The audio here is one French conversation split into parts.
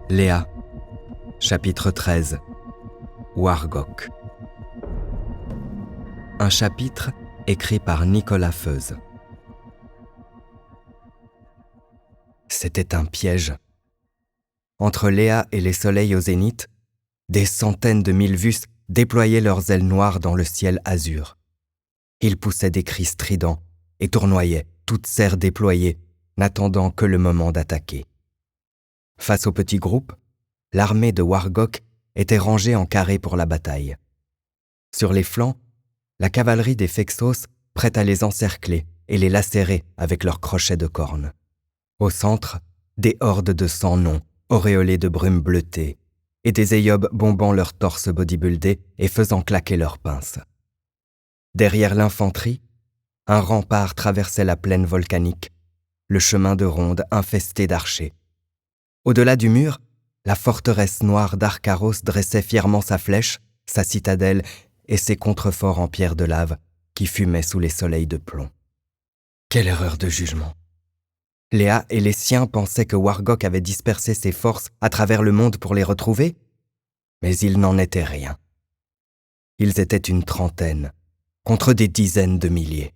Léa, chapitre 13. Wargok. Un chapitre écrit par Nicolas Feuze. C'était un piège. Entre Léa et les soleils au zénith, des centaines de Milvus déployaient leurs ailes noires dans le ciel azur. Ils poussaient des cris stridents et tournoyaient, toutes serres déployées, n'attendant que le moment d'attaquer. Face au petit groupe, l'armée de Wargok était rangée en carré pour la bataille. Sur les flancs, la cavalerie des Phexos prête à les encercler et les lacérer avec leurs crochets de cornes. Au centre, des hordes de sans noms, auréolés de brume bleutée, et des Éyobes bombant leurs torses bodybuildés et faisant claquer leurs pinces. Derrière l'infanterie, un rempart traversait la plaine volcanique, le chemin de ronde infesté d'archers. Au-delà du mur, la forteresse noire d'Arkaros dressait fièrement sa flèche, sa citadelle et ses contreforts en pierre de lave qui fumaient sous les soleils de plomb. Quelle erreur de jugement! Léa et les siens pensaient que Wargok avait dispersé ses forces à travers le monde pour les retrouver, mais il n'en était rien. Ils étaient une trentaine, contre des dizaines de milliers.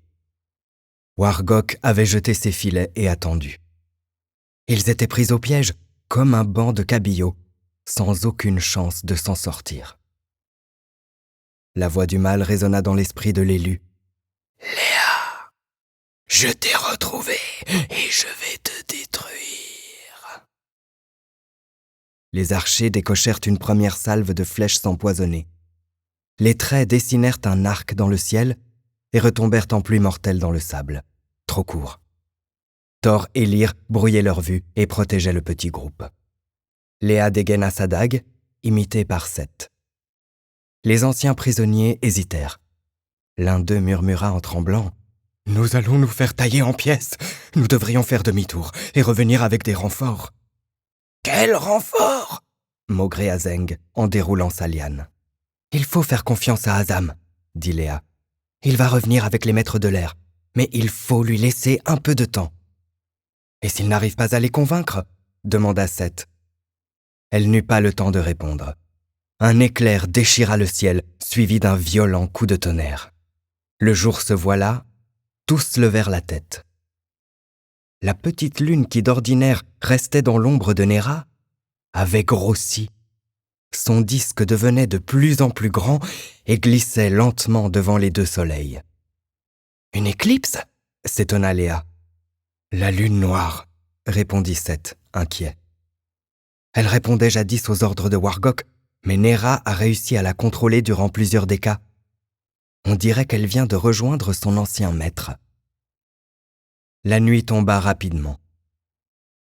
Wargok avait jeté ses filets et attendu. Ils étaient pris au piège, comme un banc de cabillots, sans aucune chance de s'en sortir. La voix du mal résonna dans l'esprit de l'élu. « Léa, je t'ai retrouvé et je vais te détruire. » Les archers décochèrent une première salve de flèches empoisonnées. Les traits dessinèrent un arc dans le ciel et retombèrent en pluie mortelle dans le sable. Trop court. Thor et Lyr brouillaient leur vue et protégeaient le petit groupe. Léa dégaina sa dague, imitée par Seth. Les anciens prisonniers hésitèrent. L'un d'eux murmura en tremblant. « Nous allons nous faire tailler en pièces. Nous devrions faire demi-tour et revenir avec des renforts. »« Quel renfort ?» maugréa Zeng en déroulant sa liane. « Il faut faire confiance à Azam, » dit Léa. « Il va revenir avec les maîtres de l'air, mais il faut lui laisser un peu de temps. »« Et s'il n'arrive pas à les convaincre ?» demanda Seth. Elle n'eut pas le temps de répondre. Un éclair déchira le ciel, suivi d'un violent coup de tonnerre. Le jour se voila, tous levèrent la tête. La petite lune qui d'ordinaire restait dans l'ombre de Néra avait grossi. Son disque devenait de plus en plus grand et glissait lentement devant les deux soleils. « Une éclipse ?» s'étonna Léa. « La lune noire », répondit Seth, inquiet. Elle répondait jadis aux ordres de Wargok, mais Néra a réussi à la contrôler durant plusieurs décas. On dirait qu'elle vient de rejoindre son ancien maître. La nuit tomba rapidement.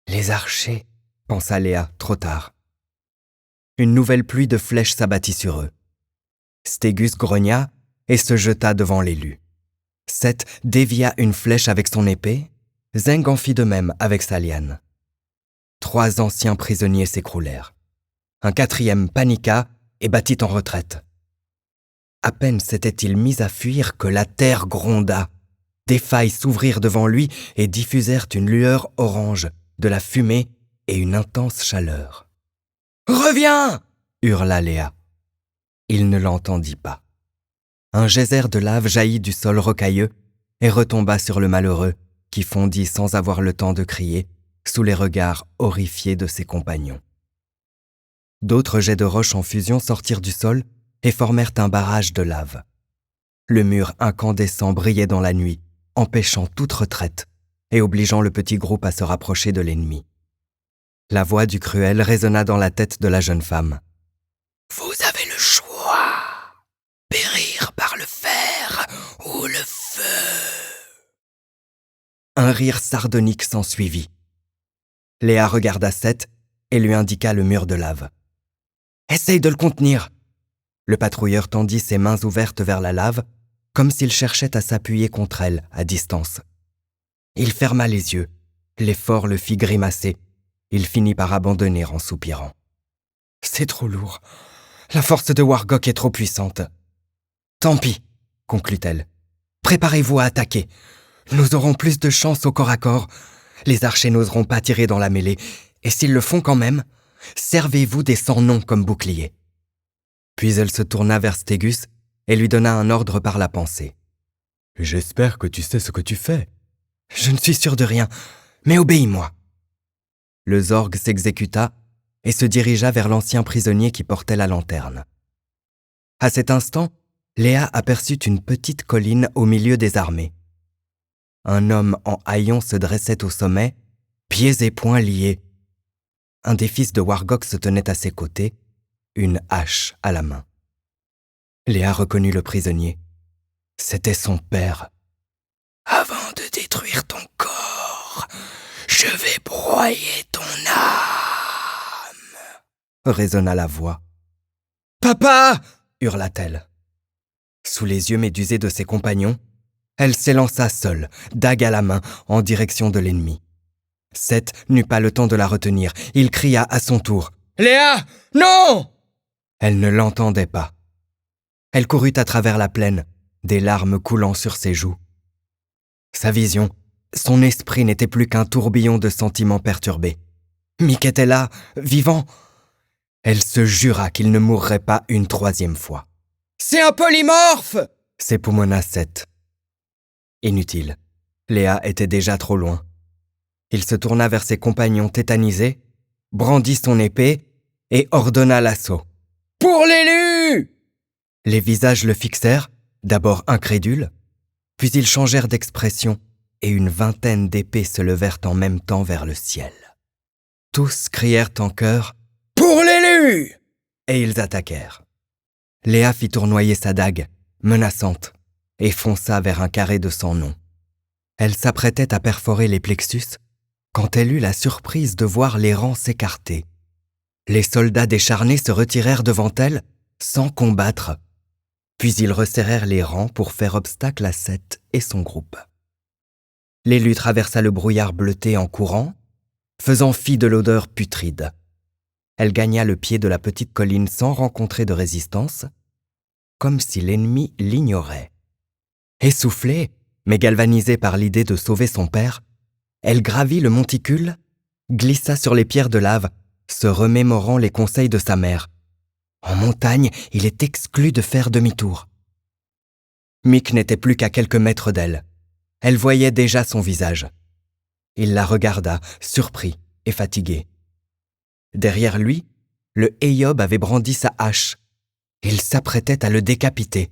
Les archers, pensa Léa, trop tard. Une nouvelle pluie de flèches s'abattit sur eux. Stégus grogna et se jeta devant l'élu. Seth dévia une flèche avec son épée, Zeng en fit de même avec sa liane. 3 anciens prisonniers s'écroulèrent. Un 4e paniqua et battit en retraite. À peine s'était-il mis à fuir que la terre gronda. Des failles s'ouvrirent devant lui et diffusèrent une lueur orange, de la fumée et une intense chaleur. « Reviens !» hurla Léa. Il ne l'entendit pas. Un geyser de lave jaillit du sol rocailleux et retomba sur le malheureux qui fondit sans avoir le temps de crier, sous les regards horrifiés de ses compagnons. D'autres jets de roches en fusion sortirent du sol et formèrent un barrage de lave. Le mur incandescent brillait dans la nuit, empêchant toute retraite et obligeant le petit groupe à se rapprocher de l'ennemi. La voix du cruel résonna dans la tête de la jeune femme. « Vous avez le choix, périr par le fer ou le feu. » Un rire sardonique s'ensuivit. Léa regarda Seth et lui indiqua le mur de lave. « Essaye de le contenir !» Le patrouilleur tendit ses mains ouvertes vers la lave, comme s'il cherchait à s'appuyer contre elle, à distance. Il ferma les yeux. L'effort le fit grimacer. Il finit par abandonner en soupirant. « C'est trop lourd. La force de Wargok est trop puissante. »« Tant pis, » conclut-elle. « Préparez-vous à attaquer. Nous aurons plus de chance au corps à corps. Les archers n'oseront pas tirer dans la mêlée. Et s'ils le font quand même, Servez-vous des sans-noms comme bouclier. » Puis elle se tourna vers Stégus et lui donna un ordre par la pensée. « J'espère que tu sais ce que tu fais. »« Je ne suis sûr de rien, mais obéis-moi. » Le Zorg s'exécuta et se dirigea vers l'ancien prisonnier qui portait la lanterne. À cet instant, Léa aperçut une petite colline au milieu des armées. Un homme en haillons se dressait au sommet, pieds et poings liés. Un des fils de Wargok se tenait à ses côtés, une hache à la main. Léa reconnut le prisonnier. C'était son père. « Avant de détruire ton corps, je vais broyer ton âme !» résonna la voix. « Papa !» hurla-t-elle. Sous les yeux médusés de ses compagnons, elle s'élança seule, dague à la main, en direction de l'ennemi. Seth n'eut pas le temps de la retenir. Il cria à son tour. « Léa, non !» Elle ne l'entendait pas. Elle courut à travers la plaine, des larmes coulant sur ses joues. Sa vision, son esprit n'était plus qu'un tourbillon de sentiments perturbés. Mick était là, vivant. Elle se jura qu'il ne mourrait pas une troisième fois. « C'est un polymorphe !» s'époumonna Seth. Inutile. Léa était déjà trop loin. Il se tourna vers ses compagnons tétanisés, brandit son épée et ordonna l'assaut. « Pour l'élu !» Les visages le fixèrent, d'abord incrédules, puis ils changèrent d'expression et une vingtaine d'épées se levèrent en même temps vers le ciel. Tous crièrent en chœur « Pour l'élu !» et ils attaquèrent. Léa fit tournoyer sa dague, menaçante, et fonça vers un carré de sans nom. Elle s'apprêtait à perforer les plexus quand elle eut la surprise de voir les rangs s'écarter. Les soldats décharnés se retirèrent devant elle sans combattre, puis ils resserrèrent les rangs pour faire obstacle à Seth et son groupe. L'élu traversa le brouillard bleuté en courant, faisant fi de l'odeur putride. Elle gagna le pied de la petite colline sans rencontrer de résistance, comme si l'ennemi l'ignorait. Essoufflée, mais galvanisée par l'idée de sauver son père, elle gravit le monticule, glissa sur les pierres de lave, se remémorant les conseils de sa mère. En montagne, il est exclu de faire demi-tour. Mick n'était plus qu'à quelques mètres d'elle. Elle voyait déjà son visage. Il la regarda, surpris et fatigué. Derrière lui, le Eyob avait brandi sa hache. Il s'apprêtait à le décapiter.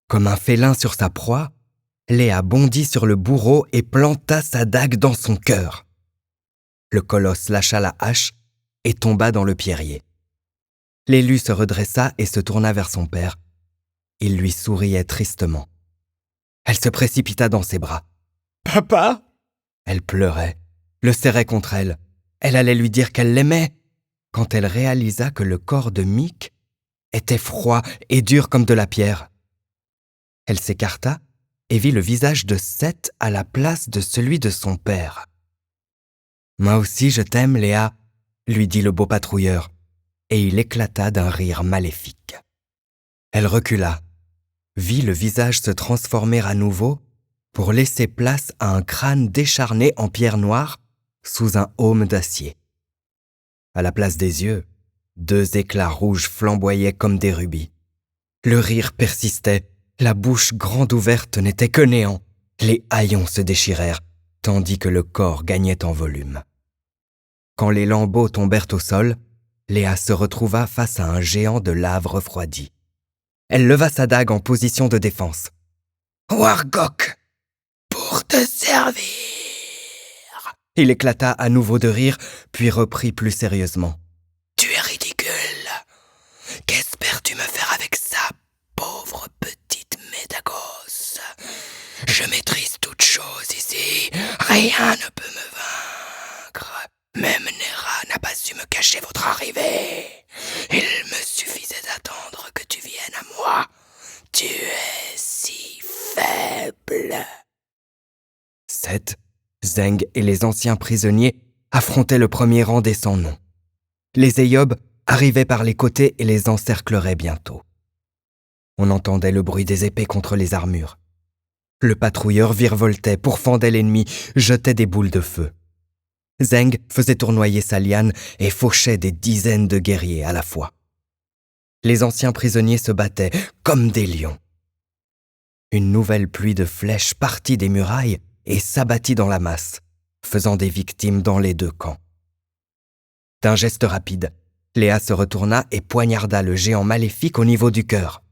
Comme un félin sur sa proie, Léa bondit sur le bourreau et planta sa dague dans son cœur. Le colosse lâcha la hache et tomba dans le pierrier. L'élu se redressa et se tourna vers son père. Il lui souriait tristement. Elle se précipita dans ses bras. « Papa !» Elle pleurait, le serrait contre elle. Elle allait lui dire qu'elle l'aimait, quand elle réalisa que le corps de Mick était froid et dur comme de la pierre. Elle s'écarta et vit le visage de Seth à la place de celui de son père. « Moi aussi je t'aime, Léa !» lui dit le beau patrouilleur, et il éclata d'un rire maléfique. Elle recula, vit le visage se transformer à nouveau pour laisser place à un crâne décharné en pierre noire sous un aume d'acier. À la place des yeux, 2 éclats rouges flamboyaient comme des rubis. Le rire persistait, la bouche grande ouverte n'était que néant. Les haillons se déchirèrent, tandis que le corps gagnait en volume. Quand les lambeaux tombèrent au sol, Léa se retrouva face à un géant de lave refroidi. Elle leva sa dague en position de défense. « Wargok, pour te servir !» Il éclata à nouveau de rire, puis reprit plus sérieusement. « Tu es ridicule. Qu'espères-tu me faire avec ça, pauvre petite Médagos? Je maîtrise toutes choses ici. Rien ne peut me vaincre. Même Nera n'a pas su me cacher votre arrivée. Il me suffisait d'attendre que tu viennes à moi. Tu es si faible. » Seth, Zeng et les anciens prisonniers affrontaient le premier rang des sans-noms. Les Eyob arrivaient par les côtés et les encercleraient bientôt. On entendait le bruit des épées contre les armures. Le patrouilleur virevoltait, pourfendait l'ennemi, jetait des boules de feu. Zeng faisait tournoyer sa liane et fauchait des dizaines de guerriers à la fois. Les anciens prisonniers se battaient comme des lions. Une nouvelle pluie de flèches partit des murailles et s'abattit dans la masse, faisant des victimes dans les deux camps. D'un geste rapide, Léa se retourna et poignarda le géant maléfique au niveau du cœur.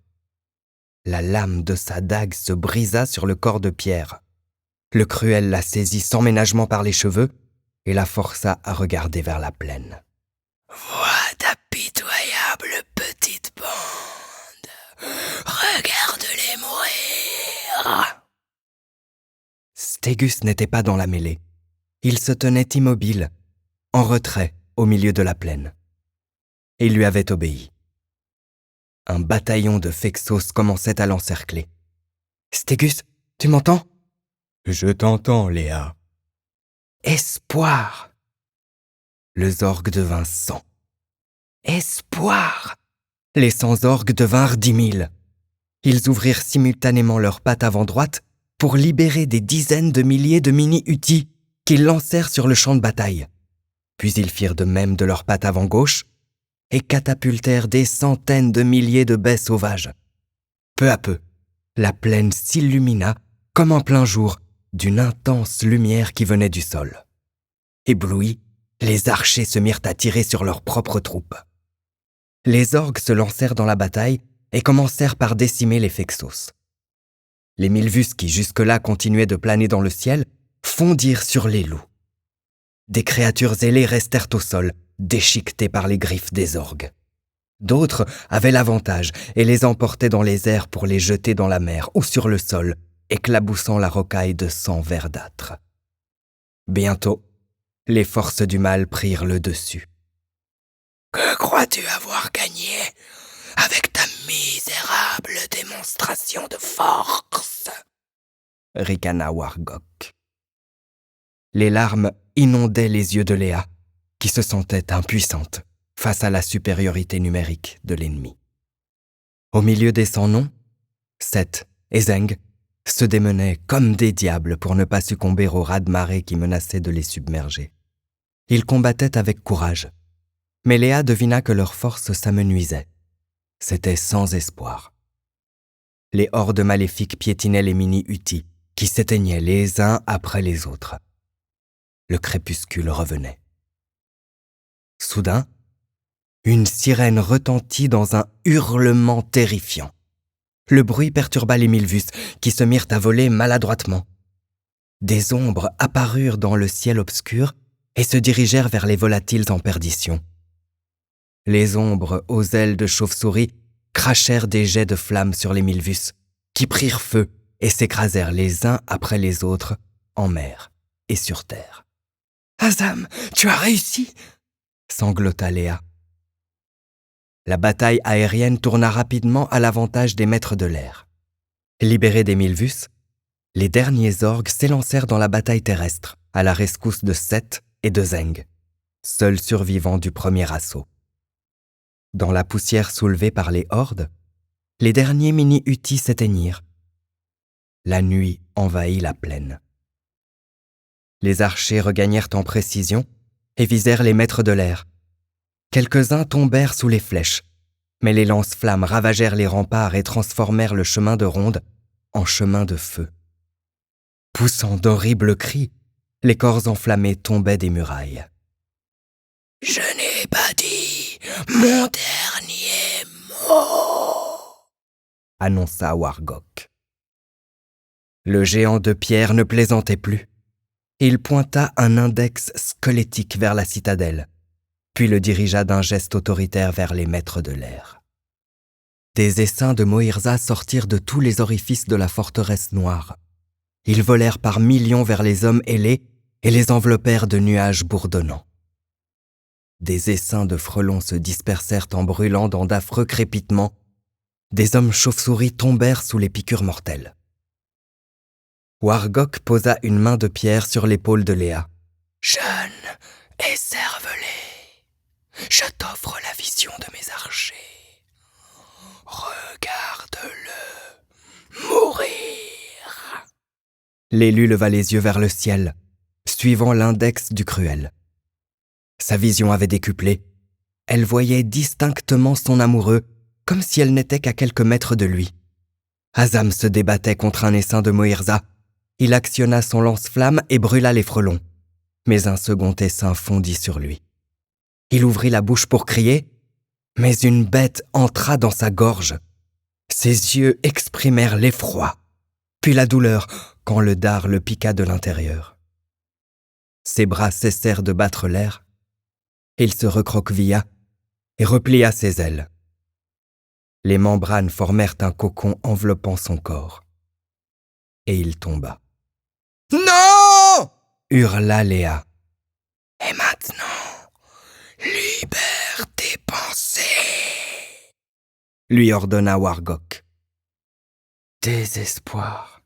La lame de sa dague se brisa sur le corps de Pierre. Le cruel la saisit sans ménagement par les cheveux et la força à regarder vers la plaine. « Vois ta pitoyable petite bande, regarde-les mourir !» Stégus n'était pas dans la mêlée. Il se tenait immobile, en retrait au milieu de la plaine. Il lui avait obéi. Un bataillon de Phexos commençait à l'encercler. « Stégus, tu m'entends ?»« Je t'entends, Léa. »« Espoir !» Le Zorg devint 100. « Espoir !» Les 100 orgues devinrent 10 000. Ils ouvrirent simultanément leurs pattes avant droite pour libérer des dizaines de milliers de mini-Uti qu'ils lancèrent sur le champ de bataille. Puis ils firent de même de leurs pattes avant gauche et catapultèrent des centaines de milliers de baies sauvages. Peu à peu, la plaine s'illumina comme en plein jour d'une intense lumière qui venait du sol. Éblouis, les archers se mirent à tirer sur leurs propres troupes. Les orgues se lancèrent dans la bataille et commencèrent par décimer les Phexos. Les Milvus qui jusque-là continuaient de planer dans le ciel fondirent sur les loups. Des créatures ailées restèrent au sol, déchiquetées par les griffes des orgues. D'autres avaient l'avantage et les emportaient dans les airs pour les jeter dans la mer ou sur le sol, éclaboussant la rocaille de sang verdâtre. Bientôt, les forces du mal prirent le dessus. « Que crois-tu avoir gagné avec ta misérable démonstration de force ?» ricana Wargok. Les larmes inondaient les yeux de Léa, qui se sentait impuissante face à la supériorité numérique de l'ennemi. Au milieu des 100 noms, Seth et Zeng se démenaient comme des diables pour ne pas succomber au raz-de-marée qui menaçait de les submerger. Ils combattaient avec courage, mais Léa devina que leur force s'amenuisait. C'était sans espoir. Les hordes maléfiques piétinaient les mini-Uti, qui s'éteignaient les uns après les autres. Le crépuscule revenait. Soudain, une sirène retentit dans un hurlement terrifiant. Le bruit perturba les Milvus, qui se mirent à voler maladroitement. Des ombres apparurent dans le ciel obscur et se dirigèrent vers les volatiles en perdition. Les ombres aux ailes de chauve-souris crachèrent des jets de flammes sur les Milvus, qui prirent feu et s'écrasèrent les uns après les autres en mer et sur terre. « Azam, tu as réussi !» sanglota Léa. La bataille aérienne tourna rapidement à l'avantage des maîtres de l'air. Libérés des Milvus, les derniers orgues s'élancèrent dans la bataille terrestre, à la rescousse de Seth et de Zeng, seuls survivants du premier assaut. Dans la poussière soulevée par les hordes, les derniers mini-Uti s'éteignirent. La nuit envahit la plaine. Les archers regagnèrent en précision et visèrent les maîtres de l'air. Quelques-uns tombèrent sous les flèches, mais les lance-flammes ravagèrent les remparts et transformèrent le chemin de ronde en chemin de feu. Poussant d'horribles cris, les corps enflammés tombaient des murailles. « Je n'ai pas dit mon dernier mot !» annonça Wargok. Le géant de pierre ne plaisantait plus. Il pointa un index squelettique vers la citadelle, puis le dirigea d'un geste autoritaire vers les maîtres de l'air. Des essaims de Moirza sortirent de tous les orifices de la forteresse noire. Ils volèrent par millions vers les hommes ailés et les enveloppèrent de nuages bourdonnants. Des essaims de frelons se dispersèrent en brûlant dans d'affreux crépitements. Des hommes chauves-souris tombèrent sous les piqûres mortelles. Wargok posa une main de pierre sur l'épaule de Léa. « Jeune et cervelé, je t'offre la vision de mes archers. Regarde-le mourir !» L'élu leva les yeux vers le ciel, suivant l'index du cruel. Sa vision avait décuplé. Elle voyait distinctement son amoureux, comme si elle n'était qu'à quelques mètres de lui. Azam se débattait contre un essaim de Moïrza. Il actionna son lance-flamme et brûla les frelons. Mais un second essaim fondit sur lui. Il ouvrit la bouche pour crier, mais une bête entra dans sa gorge. Ses yeux exprimèrent l'effroi, puis la douleur quand le dard le piqua de l'intérieur. Ses bras cessèrent de battre l'air. Il se recroquevilla et replia ses ailes. Les membranes formèrent un cocon enveloppant son corps. Et il tomba. « Non !» hurla Léa. « Et maintenant, libère tes pensées !» lui ordonna Wargok. Désespoir.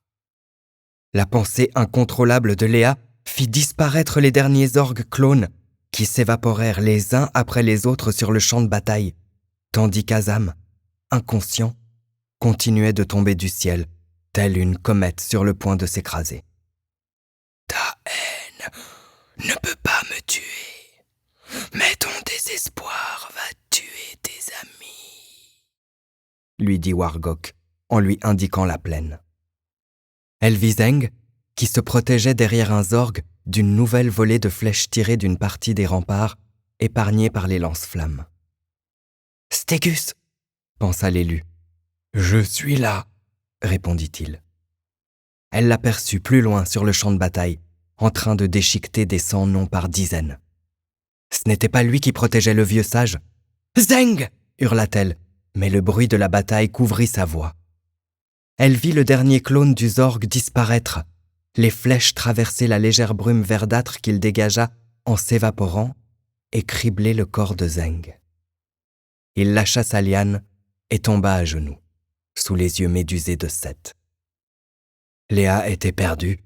La pensée incontrôlable de Léa fit disparaître les derniers orgues clones qui s'évaporèrent les uns après les autres sur le champ de bataille, tandis qu'Azam, inconscient, continuait de tomber du ciel, telle une comète sur le point de s'écraser. « Ta haine ne peut pas me tuer, mais ton désespoir va tuer tes amis, » lui dit Wargok en lui indiquant la plaine. Elle vit Zeng, qui se protégeait derrière un zorg d'une nouvelle volée de flèches tirées d'une partie des remparts, épargnés par les lance-flammes. « Stégus !» pensa l'élu. « Je suis là !» répondit-il. Elle l'aperçut plus loin sur le champ de bataille, en train de déchiqueter des sans-noms par dizaines. Ce n'était pas lui qui protégeait le vieux sage. « Zeng !» hurla-t-elle, mais le bruit de la bataille couvrit sa voix. Elle vit le dernier clone du zorg disparaître. Les flèches traversaient la légère brume verdâtre qu'il dégagea en s'évaporant et cribler le corps de Zeng. Il lâcha sa liane et tomba à genoux, sous les yeux médusés de Seth. Léa était perdue.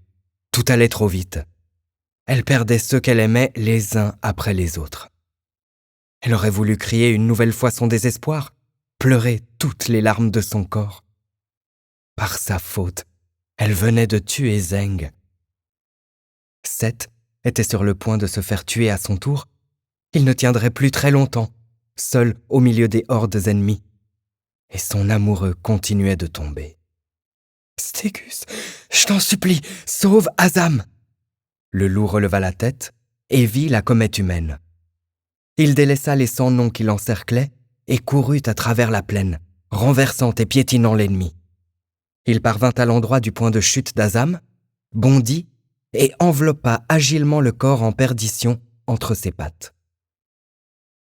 Tout allait trop vite. Elle perdait ceux qu'elle aimait les uns après les autres. Elle aurait voulu crier une nouvelle fois son désespoir, pleurer toutes les larmes de son corps. Par sa faute, elle venait de tuer Zeng. Seth était sur le point de se faire tuer à son tour. Il ne tiendrait plus très longtemps, seul au milieu des hordes ennemies. Et son amoureux continuait de tomber. « Stégus, je t'en supplie, sauve Azam !» Le loup releva la tête et vit la comète humaine. Il délaissa les sans-noms qui l'encerclaient et courut à travers la plaine, renversant et piétinant l'ennemi. Il parvint à l'endroit du point de chute d'Azam, bondit et enveloppa agilement le corps en perdition entre ses pattes.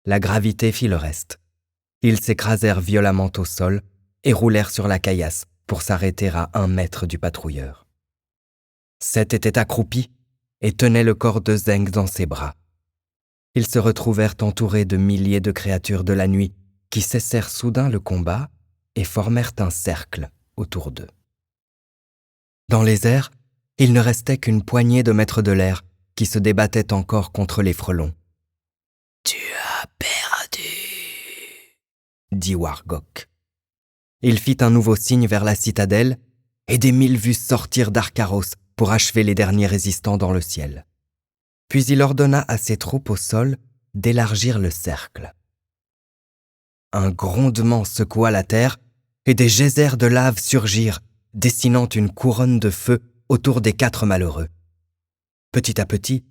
La gravité fit le reste. Ils s'écrasèrent violemment au sol et roulèrent sur la caillasse pour s'arrêter à 1 mètre du patrouilleur. Seth était accroupi et tenait le corps de Zeng dans ses bras. Ils se retrouvèrent entourés de milliers de créatures de la nuit qui cessèrent soudain le combat et formèrent un cercle autour d'eux. Dans les airs, il ne restait qu'une poignée de maîtres de l'air qui se débattaient encore contre les frelons. « Tu as perdu !» dit Wargok. Il fit un nouveau signe vers la citadelle et des 1000 vues sortirent d'Arkaros pour achever les derniers résistants dans le ciel. Puis il ordonna à ses troupes au sol d'élargir le cercle. Un grondement secoua la terre et des geysers de lave surgirent, dessinant une couronne de feu autour des 4 malheureux. Petit à petit,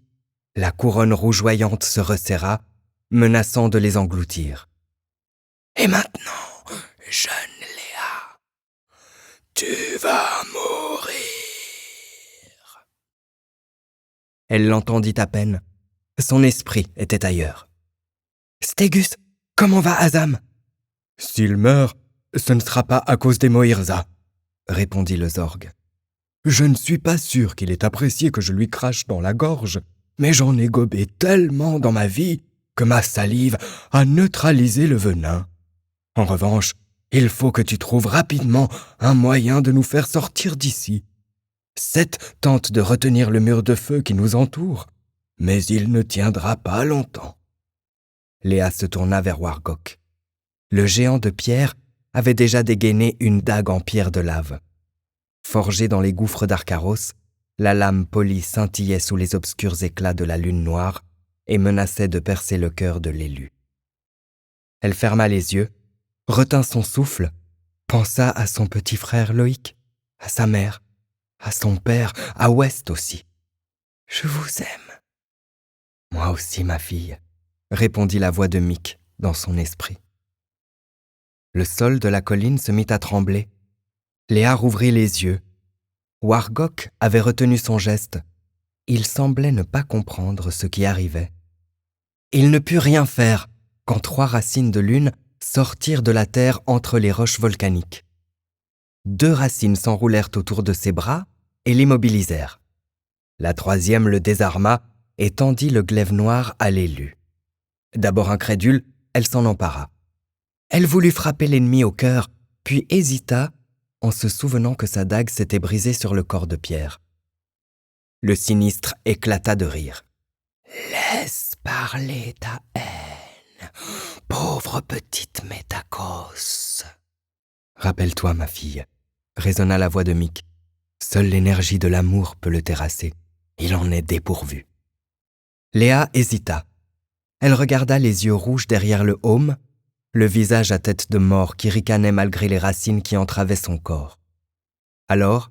la couronne rougeoyante se resserra, menaçant de les engloutir. « Et maintenant, jeune Léa, tu vas mourir !» Elle l'entendit à peine. Son esprit était ailleurs. « Stégus, comment va Azam ?»« S'il meurt, ce ne sera pas à cause des Moïrza, » répondit le Zorg. « Je ne suis pas sûr qu'il ait apprécié que je lui crache dans la gorge, mais j'en ai gobé tellement dans ma vie que ma salive a neutralisé le venin. En revanche, il faut que tu trouves rapidement un moyen de nous faire sortir d'ici. Seth tente de retenir le mur de feu qui nous entoure, mais il ne tiendra pas longtemps. » Léa se tourna vers Wargok. Le géant de pierre avait déjà dégainé une dague en pierre de lave. Forgée dans les gouffres d'Arkaros, la lame polie scintillait sous les obscurs éclats de la lune noire et menaçait de percer le cœur de l'élu. Elle ferma les yeux, retint son souffle, pensa à son petit frère Loïc, à sa mère, à son père, à West aussi. « Je vous aime. »« Moi aussi, ma fille, » répondit la voix de Mick dans son esprit. Le sol de la colline se mit à trembler. Léa rouvrit les yeux. Wargok avait retenu son geste. Il semblait ne pas comprendre ce qui arrivait. Il ne put rien faire quand 3 racines de lune sortirent de la terre entre les roches volcaniques. 2 racines s'enroulèrent autour de ses bras et l'immobilisèrent. La 3e le désarma et tendit le glaive noir à l'élu. D'abord incrédule, elle s'en empara. Elle voulut frapper l'ennemi au cœur, puis hésita en se souvenant que sa dague s'était brisée sur le corps de pierre. Le sinistre éclata de rire. « Laisse parler ta haine, pauvre petite Métakos. »« Rappelle-toi, ma fille, » résonna la voix de Mick. « Seule l'énergie de l'amour peut le terrasser. Il en est dépourvu. » Léa hésita. Elle regarda les yeux rouges derrière le aume, le visage à tête de mort qui ricanait malgré les racines qui entravaient son corps. Alors,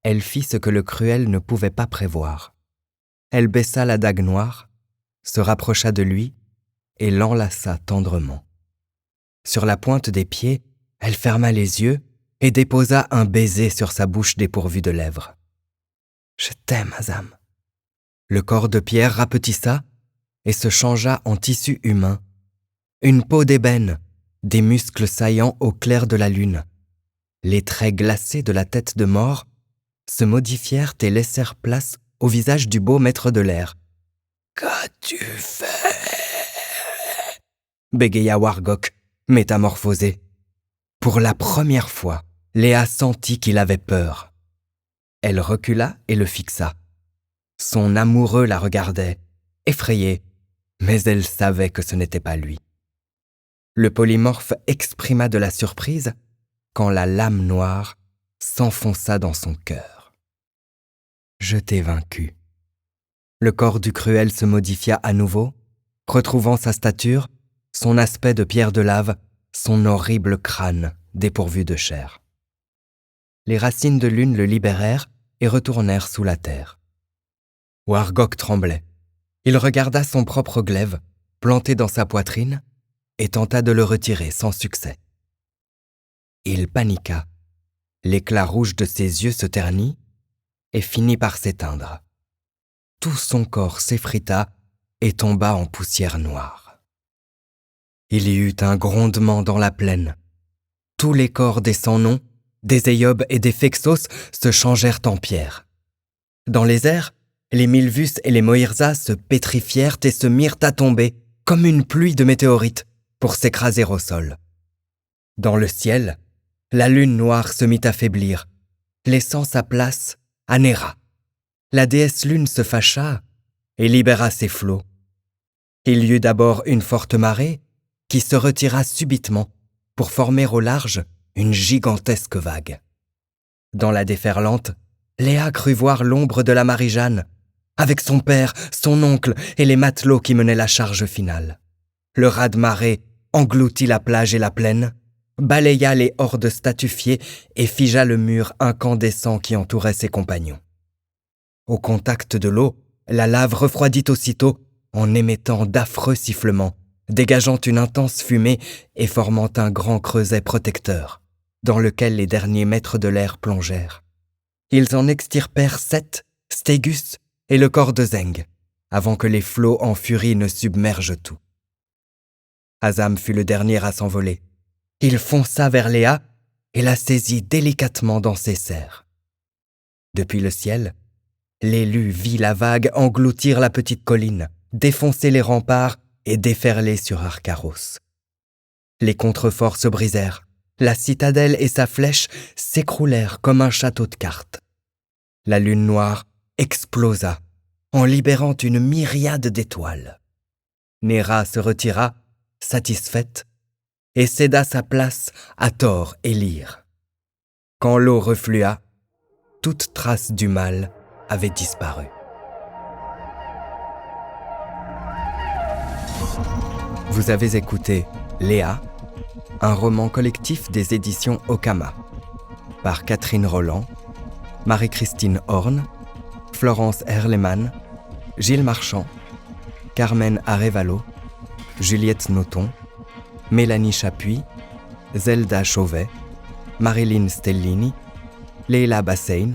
elle fit ce que le cruel ne pouvait pas prévoir. Elle baissa la dague noire, se rapprocha de lui et l'enlaça tendrement. Sur la pointe des pieds, elle ferma les yeux et déposa un baiser sur sa bouche dépourvue de lèvres. « Je t'aime, Azam. » Le corps de pierre rapetissa et se changea en tissu humain. Une peau d'ébène, des muscles saillants au clair de la lune. Les traits glacés de la tête de mort se modifièrent et laissèrent place au visage du beau maître de l'air. « Qu'as-tu fait ?» bégaya Wargok, métamorphosé. Pour la première fois, Léa sentit qu'il avait peur. Elle recula et le fixa. Son amoureux la regardait, effrayé, mais elle savait que ce n'était pas lui. Le polymorphe exprima de la surprise quand la lame noire s'enfonça dans son cœur. « Je t'ai vaincu. » Le corps du cruel se modifia à nouveau, retrouvant sa stature, son aspect de pierre de lave, son horrible crâne dépourvu de chair. Les racines de lune le libérèrent et retournèrent sous la terre. Wargok tremblait. Il regarda son propre glaive, planté dans sa poitrine, et tenta de le retirer sans succès. Il paniqua. L'éclat rouge de ses yeux se ternit et finit par s'éteindre. Tout son corps s'effrita et tomba en poussière noire. Il y eut un grondement dans la plaine. Tous les corps des sans-noms, des Eyob et des Phexos se changèrent en pierre. Dans les airs, les Milvus et les Moirza se pétrifièrent et se mirent à tomber comme une pluie de météorites pour s'écraser au sol. Dans le ciel, la lune noire se mit à faiblir, laissant sa place à Néra. La déesse lune se fâcha et libéra ses flots. Il y eut d'abord une forte marée qui se retira subitement pour former au large une gigantesque vague. Dans la déferlante, Léa crut voir l'ombre de la Marie-Jeanne, avec son père, son oncle et les matelots qui menaient la charge finale. Le raz-de-marée engloutit la plage et la plaine, balaya les hordes statufiées et figea le mur incandescent qui entourait ses compagnons. Au contact de l'eau, la lave refroidit aussitôt en émettant d'affreux sifflements, dégageant une intense fumée et formant un grand creuset protecteur, dans lequel les derniers mètres de l'air plongèrent. Ils en extirpèrent Seth, Stégus et le corps de Zeng, avant que les flots en furie ne submergent tout. Azam fut le dernier à s'envoler. Il fonça vers Léa et la saisit délicatement dans ses serres. Depuis le ciel, l'élu vit la vague engloutir la petite colline, défoncer les remparts et déferler sur Arcaros. Les contreforts se brisèrent, la citadelle et sa flèche s'écroulèrent comme un château de cartes. La lune noire explosa en libérant une myriade d'étoiles. Néra se retira, satisfaite, et céda sa place à Thor et Lyre. Quand l'eau reflua, toute trace du mal avait disparu. Vous avez écouté Léa, un roman collectif des éditions Okama, par Catherine Roland, Marie-Christine Horn, Florence Herleman, Gilles Marchand, Carmen Arevalo, Juliette Nothomb, Mélanie Chapuis, Zelda Chauvet, Marilyn Stellini, Leila Bassein,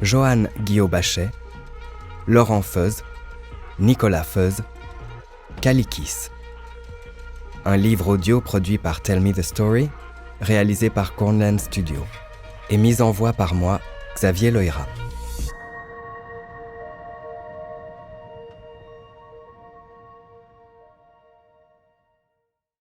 Joanne Guillot-Bachet, Laurent Feuz, Nicolas Feuz, Calikis. Un livre audio produit par Tell Me the Story, réalisé par Cornland Studio, et mis en voix par moi, Xavier Loira.